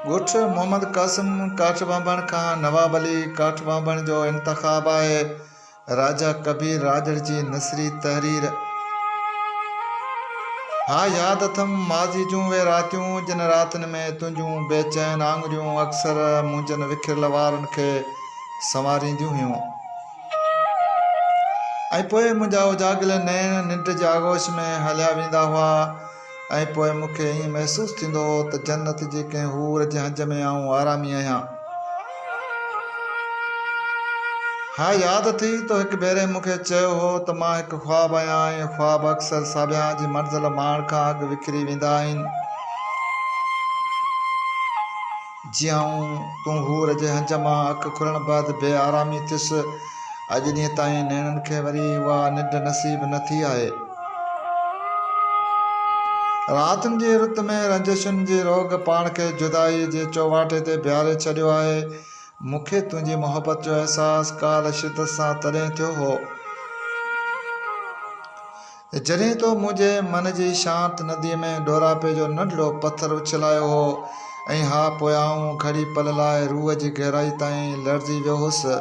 ॻोठ मोहम्मद क़ासिम काठबांबण खां नवाब अली काठबांबण जो इंतख़ाब आहे। राजा कबीर राजड़ जी नसरी तहरीर। हा यादि अथमि माज़ी जूं उहे रातियूं जिन रातिनि में तुंहिंजूं बेचैन आङुरियूं अक्सर मुंहिंजनि विखिरल वारनि खे संवारींदियूं हुयूं। ऐं पोइ मुंहिंजा उजागिल नैन निंड जे आगोश में हलिया वेंदा हुआ। ऐं पोइ मूंखे ईअं महसूसु थींदो हो त जन्नत जे कंहिं हूर जे हंज में आऊं आरामी आहियां। हा यादि अथई तो हिकु भेरे मूंखे चयो हो त मां हिकु ख़्वाबु आहियां ऐं ख़्वाब अक्सर साबिया जी मंज़िल माण खां अॻु विकिरी वेंदा आहिनि। जीअं तूं हूर जे हंज मां अखि खुलण बैदि बेआरामी थियुसि, अॼु ॾींहं ताईं नैणनि खे वरी उहा निंड नसीब न थी आहे। रातिनि जी रुत में रंजिशुनि जी रोग पाण खे जुदाई जे चौवाटे ते बीहारे छॾियो आहे। मूंखे तुंहिंजी मोहबत जो अहसासु काल्ह शिदत सां तॾहिं थियो हो जॾहिं तो मुंहिंजे मन जी शांत नदीअ में डोरापे जो नंढड़ो पथर उछलायो हो। ऐं हा पोइ आऊं घड़ी पल लाइ रूह जी गहराई ताईं लड़जी वियो हुउसि।